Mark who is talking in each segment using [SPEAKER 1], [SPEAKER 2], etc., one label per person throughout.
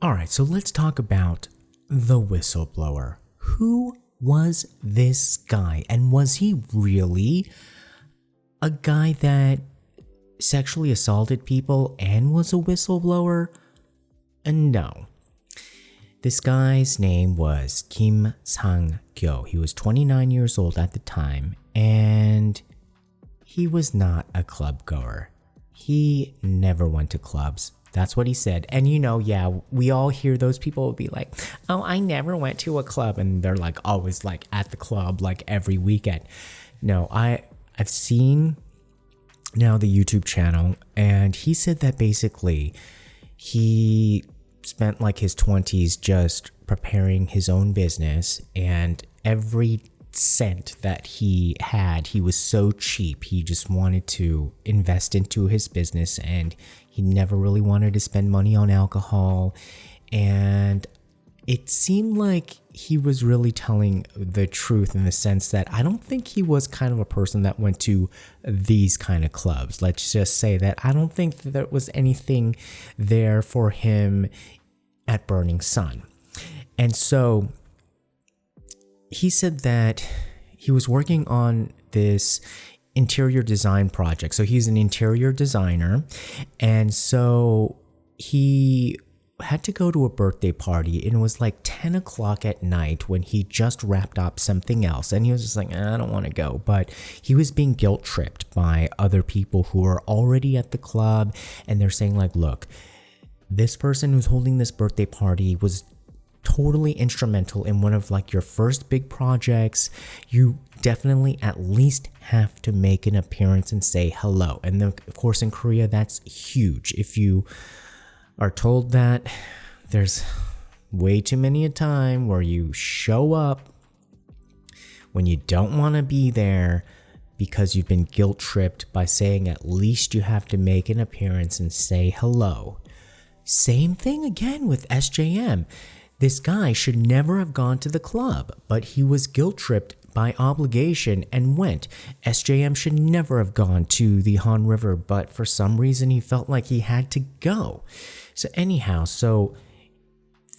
[SPEAKER 1] All right, so let's talk about the whistleblower. Who was this guy? And was he really a guy that sexually assaulted people and was a whistleblower? No. This guy's name was Sang Kyo. He was 29 years old at the time, and he was not a club goer. He never went to clubs. That's what he said. And we all hear those people will be like, oh, I never went to a club. And they're like always like at the club like every weekend. No, I've seen now the YouTube channel, and he said that basically he spent like his 20s just preparing his own business, and every cent that he had, he was so cheap. He just wanted to invest into his business, and he never really wanted to spend money on alcohol. And it seemed like he was really telling the truth in the sense that I don't think he was kind of a person that went to these kind of clubs. Let's just say that I don't think that there was anything there for him at Burning Sun. And so he said that he was working on this interior design project. So he's an interior designer. And so he had to go to a birthday party, and it was like 10 o'clock at night when he just wrapped up something else. And he was just like, I don't want to go. But he was being guilt tripped by other people who are already at the club. And they're saying like, look, this person who's holding this birthday party was totally instrumental in one of like your first big projects. You definitely at least have to make an appearance and say hello. And then of course in Korea, that's huge. If you are told that, there's way too many a time where you show up when you don't want to be there because you've been guilt tripped by saying at least you have to make an appearance and say hello. Same thing again with SJM. This guy should never have gone to the club, but he was guilt tripped by obligation and went. SJM should never have gone to the Han River, but for some reason he felt like he had to go. So anyhow,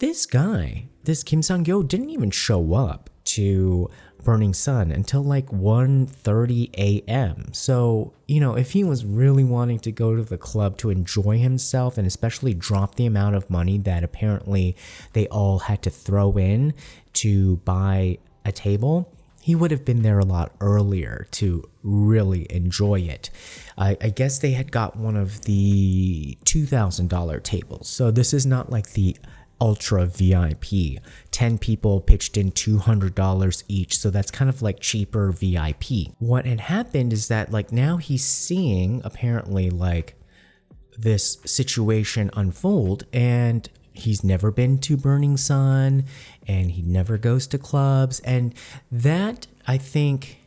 [SPEAKER 1] this guy, this Kim Sang-kyo, didn't even show up to Burning Sun until like 1:30 a.m. So, if he was really wanting to go to the club to enjoy himself and especially drop the amount of money that apparently they all had to throw in to buy a table, he would have been there a lot earlier to really enjoy it. I guess they had got one of the $2,000 tables. So this is not like the ultra VIP. 10 people pitched in $200 each, so that's kind of like cheaper VIP. What had happened is that like now he's seeing apparently like this situation unfold, and he's never been to Burning Sun, and he never goes to clubs, and that, I think,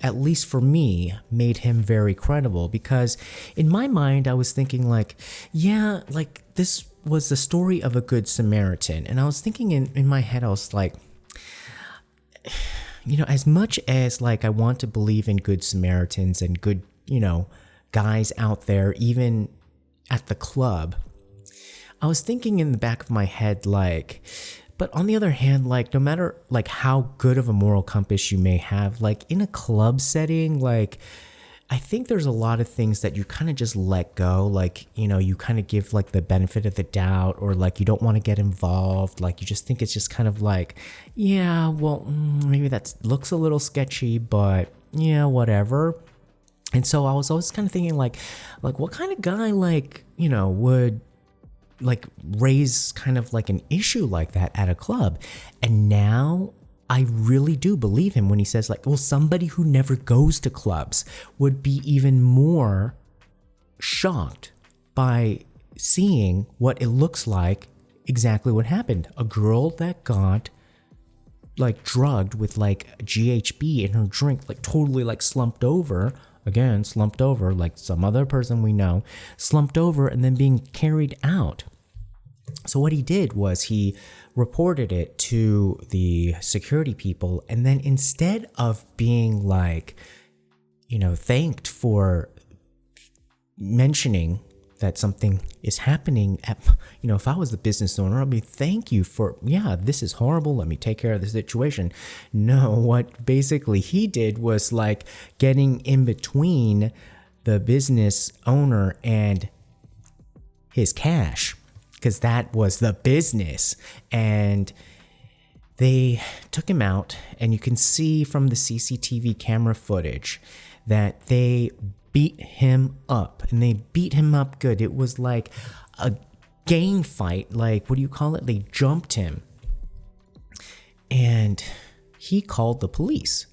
[SPEAKER 1] at least for me, made him very credible, because in my mind I was thinking like, yeah, like this was the story of a good Samaritan. And I was thinking in my head, I was like, as much as like I want to believe in good Samaritans and good, guys out there, even at the club, I was thinking in the back of my head, like, but on the other hand, like, no matter like how good of a moral compass you may have, like in a club setting, like, I think there's a lot of things that you kind of just let go. Like, you kind of give like the benefit of the doubt, or like you don't want to get involved. Like you just think it's just kind of like, yeah, well, maybe that looks a little sketchy, but yeah, whatever. And so I was always kind of thinking like what kind of guy would like raise kind of like an issue like that at a club? And now I really do believe him when he says like, well, somebody who never goes to clubs would be even more shocked by seeing what it looks like, exactly what happened. A girl that got like drugged with like GHB in her drink, like totally like slumped over, like some other person we know, slumped over and then being carried out. So what he did was he reported it to the security people, and then instead of being like, thanked for mentioning that something is happening at, if I was the business owner, I'd be, thank you for, this is horrible. Let me take care of the situation. No, what basically he did was like getting in between the business owner and his cash, because that was the business. And they took him out, and you can see from the CCTV camera footage that they beat him up, and they beat him up good. It was like a gang fight. Like, what do you call it? They jumped him, and he called the police,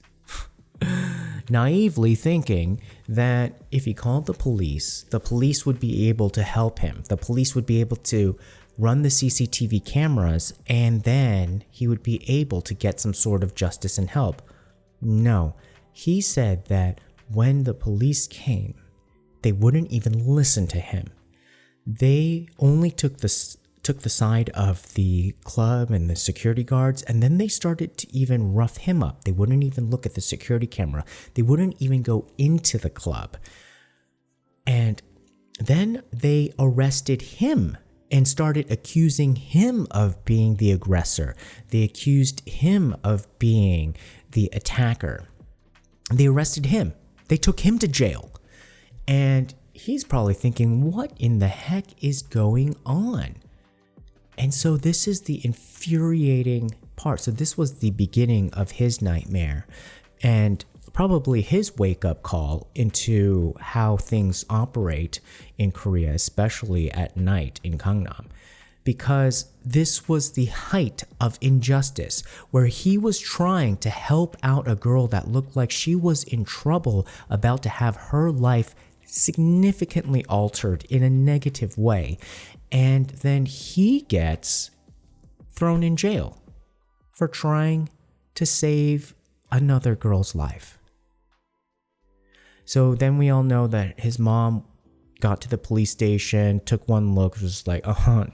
[SPEAKER 1] naively thinking that if he called the police would be able to help him. The police would be able to run the CCTV cameras, and then he would be able to get some sort of justice and help. No, he said that when the police came, they wouldn't even listen to him. They only took the side of the club and the security guards, and then they started to even rough him up. They wouldn't even look at the security camera. They wouldn't even go into the club. And then they arrested him and started accusing him of being the aggressor. They accused him of being the attacker. They arrested him. They took him to jail. And he's probably thinking, what in the heck is going on? And so this is the infuriating part. So this was the beginning of his nightmare, and probably his wake-up call into how things operate in Korea, especially at night in Gangnam. Because this was the height of injustice, where he was trying to help out a girl that looked like she was in trouble, about to have her life significantly altered in a negative way. And then he gets thrown in jail for trying to save another girl's life. So then we all know that his mom got to the police station, took one look, was like,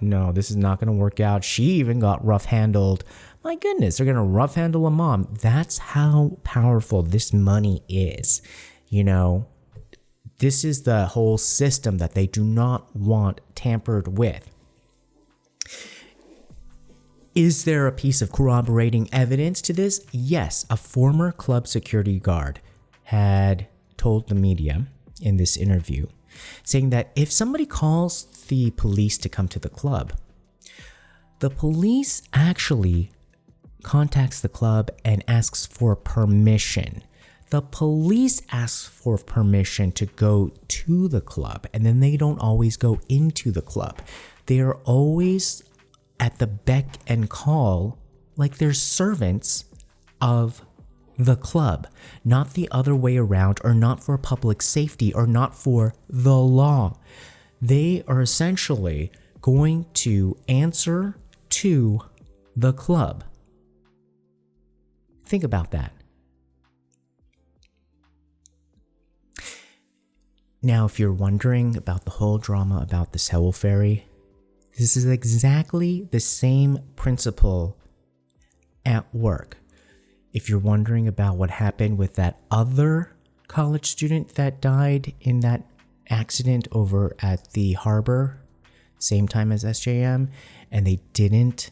[SPEAKER 1] no, this is not going to work out. She even got rough handled. My goodness, they're going to rough handle a mom. That's how powerful this money is. This is the whole system that they do not want tampered with. Is there a piece of corroborating evidence to this? Yes, a former club security guard had told the media in this interview, saying that if somebody calls the police to come to the club, the police actually contacts the club and asks for permission. The police asks for permission to go to the club, and then they don't always go into the club. They are always at the beck and call, like they're servants of the club, not the other way around, or not for public safety, or not for the law. They are essentially going to answer to the club. Think about that. Now, if you're wondering about the whole drama about the Seoul ferry, this is exactly the same principle at work. If you're wondering about what happened with that other college student that died in that accident over at the harbor, same time as SJM, and they didn't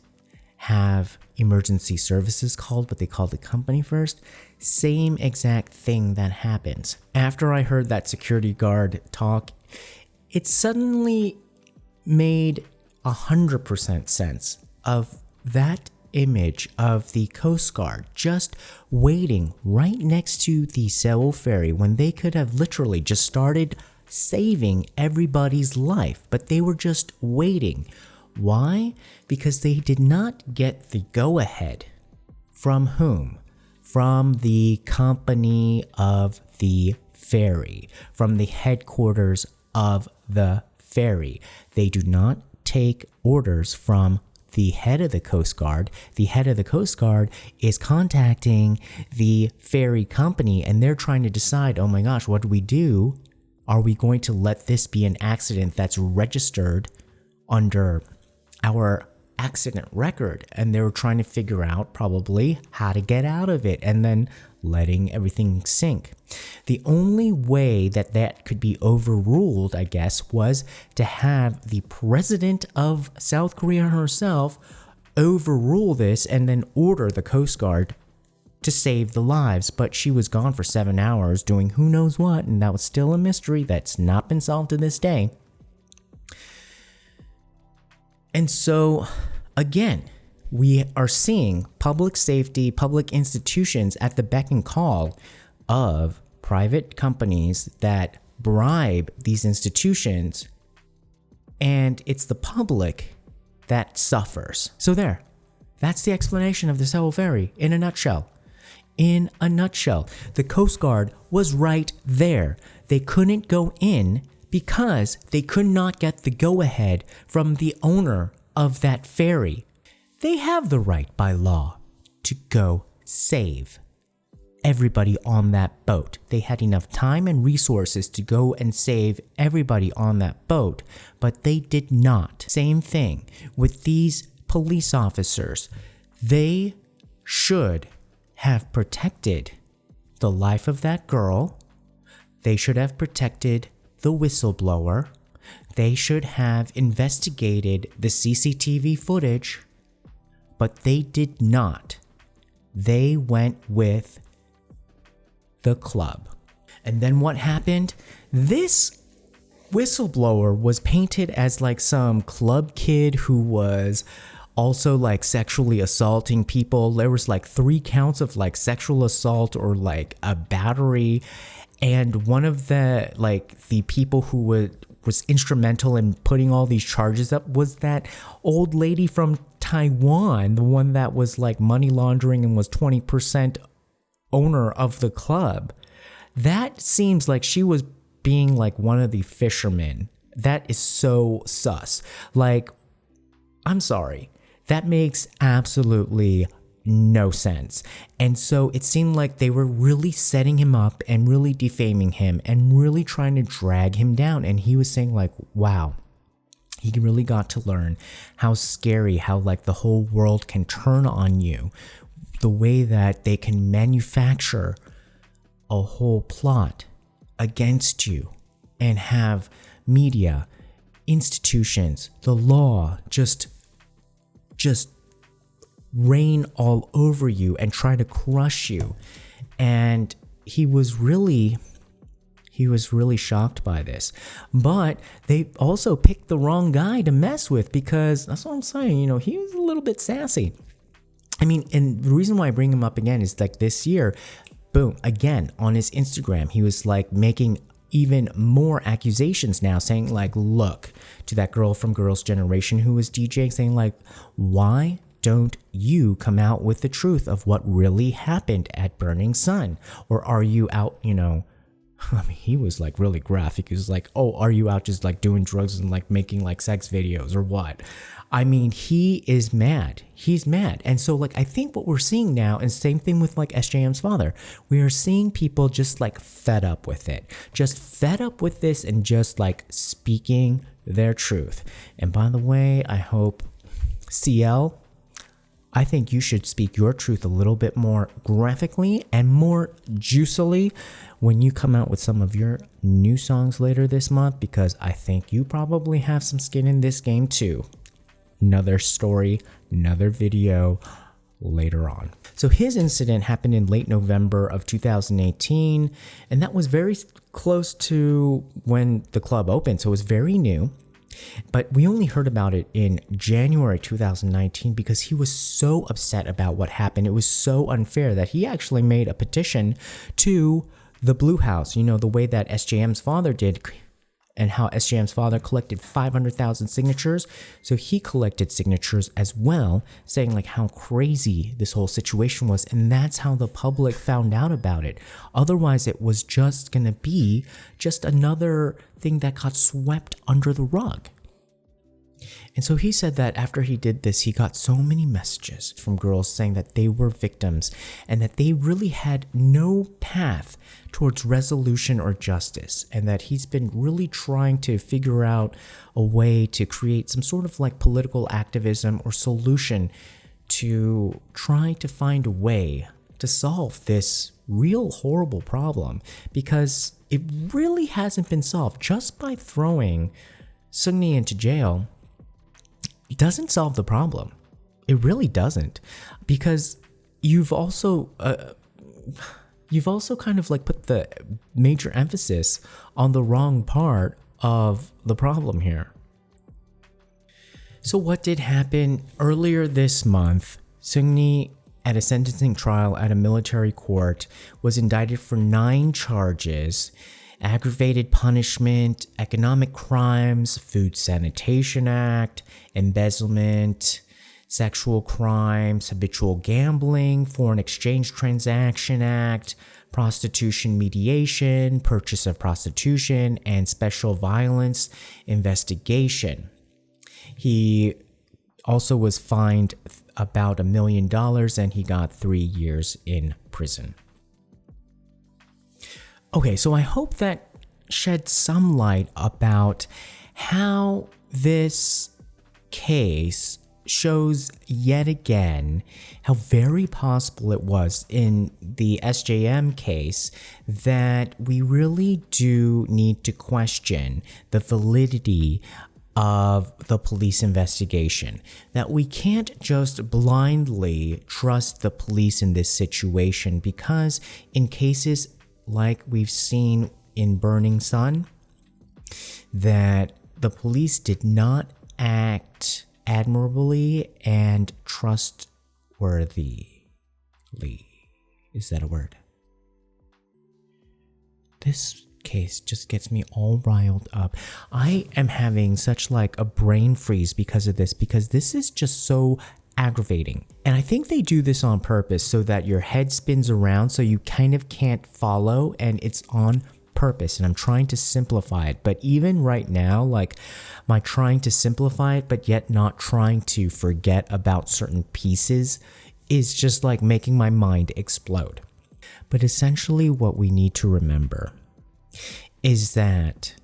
[SPEAKER 1] have emergency services called, but they called the company first, same exact thing that happens. After I heard that security guard talk, it suddenly made 100% sense of that image of the Coast Guard just waiting right next to the Seoul ferry when they could have literally just started saving everybody's life, but they were just waiting. Why? Because they did not get the go-ahead. From whom? From the company of the ferry, from the headquarters of the ferry. They do not take orders from the head of the Coast Guard. The head of the Coast Guard is contacting the ferry company, and they're trying to decide, oh my gosh, what do we do? Are we going to let this be an accident that's registered under our accident record, and they were trying to figure out probably how to get out of it and then letting everything sink. The only way that that could be overruled, I guess, was to have the president of South Korea herself overrule this and then order the Coast Guard to save the lives. But she was gone for 7 hours doing who knows what, and that was still a mystery that's not been solved to this day. And so, again, we are seeing public safety, public institutions at the beck and call of private companies that bribe these institutions, and it's the public that suffers. So that's the explanation of the Seoul Ferry in a nutshell. In a nutshell, the Coast Guard was right there. They couldn't go in because they could not get the go-ahead from the owner of that ferry. They have the right by law to go save everybody on that boat. They had enough time and resources to go and save everybody on that boat, but they did not. Same thing with these police officers. They should have protected the life of that girl. They should have protected the whistleblower. They should have investigated the CCTV footage, but they did not. They went with the club. And then what happened? This whistleblower was painted as like some club kid who was also like sexually assaulting people. There was like 3 counts of like sexual assault or like a battery. And one of the people who was instrumental in putting all these charges up was that old lady from Taiwan, the one that was like money laundering and was 20% owner of the club. That seems like she was being like one of the fishermen. That is so sus. Like, I'm sorry. That makes absolutely no sense. And so it seemed like they were really setting him up and really defaming him and really trying to drag him down. And he was saying like, wow, he really got to learn how scary, how like the whole world can turn on you, the way that they can manufacture a whole plot against you and have media, institutions, the law just rain all over you and try to crush you. And he was really shocked by this. But they also picked the wrong guy to mess with, because that's what I'm saying, he was a little bit sassy. I mean, and the reason why I bring him up again is like this year, boom, again on his Instagram, he was like making even more accusations now, saying like, look, to that girl from Girls' Generation who was DJing, saying like, why don't you come out with the truth of what really happened at Burning Sun? Or are you out, I mean, he was like really graphic. He was like, oh, are you out just like doing drugs and like making like sex videos or what? I mean, he is mad. He's mad. And so like, I think what we're seeing now, and same thing with like SJM's father, we are seeing people just like fed up with it, just fed up with this and just like speaking their truth. And by the way, I hope CL, I think you should speak your truth a little bit more graphically and more juicily when you come out with some of your new songs later this month, because I think you probably have some skin in this game too. Another story, another video later on. So his incident happened in late November of 2018, and that was very close to when the club opened, so it was very new. But we only heard about it in January 2019 because he was so upset about what happened. It was so unfair that he actually made a petition to the Blue House, the way that SJM's father did, and how SJM's father collected 500,000 signatures. So he collected signatures as well, saying like how crazy this whole situation was. And that's how the public found out about it. Otherwise, it was just going to be just another thing that got swept under the rug. And so he said that after he did this, he got so many messages from girls saying that they were victims and that they really had no path towards resolution or justice, and that he's been really trying to figure out a way to create some sort of like political activism or solution to try to find a way to solve this real horrible problem, because it really hasn't been solved. Just by throwing Seung-ni into jail, it doesn't solve the problem. It really doesn't, because you've also kind of like put the major emphasis on the wrong part of the problem here. So what did happen earlier this month? Seung-ni, at a sentencing trial at a military court, was indicted for 9 charges: aggravated punishment, economic crimes, Food Sanitation Act, embezzlement, sexual crimes, habitual gambling, Foreign Exchange Transaction Act, prostitution mediation, purchase of prostitution, and special violence investigation. He also was fined about $1 million, and he got 3 years in prison. Okay, so I hope that sheds some light about how this case shows yet again how very possible it was in the SJM case that we really do need to question the validity of the police investigation, that we can't just blindly trust the police in this situation, because in cases like we've seen in Burning Sun, that the police did not act admirably and trustworthily. Is that a word? This case just gets me all riled up. I am having such like a brain freeze because of this, because this is just so aggravating. And I think they do this on purpose so that your head spins around so you kind of can't follow, and it's on purpose. And I'm trying to simplify it, but even right now, like my trying to simplify it but yet not trying to forget about certain pieces is just like making my mind explode. But essentially what we need to remember is that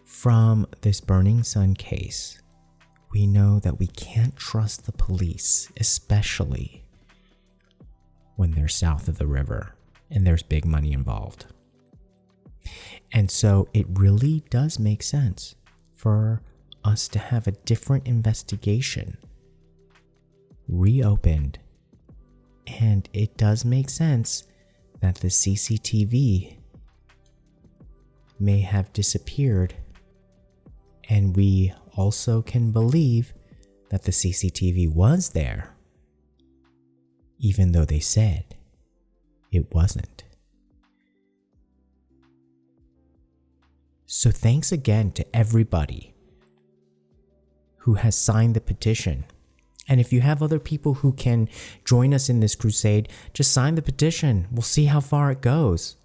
[SPEAKER 1] from this Burning Sun case, we know that we can't trust the police, especially when they're south of the river and there's big money involved. And so it really does make sense for us to have a different investigation reopened. And it does make sense that the CCTV may have disappeared, and we also can believe that the CCTV was there, even though they said it wasn't. So thanks again to everybody who has signed the petition. And if you have other people who can join us in this crusade, just sign the petition. We'll see how far it goes.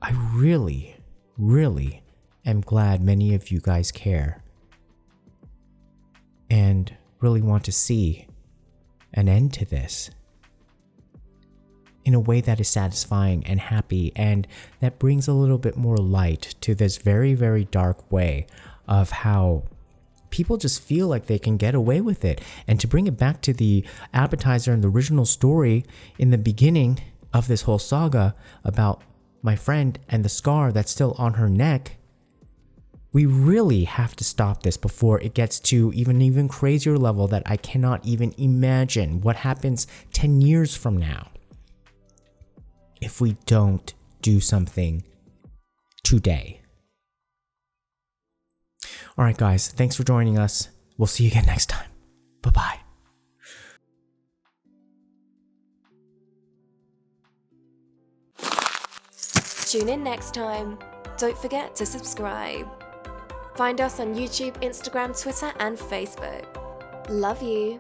[SPEAKER 1] I really am glad many of you guys care and really want to see an end to this in a way that is satisfying and happy, and that brings a little bit more light to this very, very dark way of how people just feel like they can get away with it. And to bring it back to the appetizer and the original story in the beginning of this whole saga about my friend and the scar that's still on her neck, we really have to stop this before it gets to even crazier level that I cannot even imagine what happens 10 years from now if we don't do something today. All right, guys, thanks for joining us. We'll see you again next time. Bye-bye.
[SPEAKER 2] Tune in next time. Don't forget to subscribe. Find us on YouTube, Instagram, Twitter, and Facebook. Love you.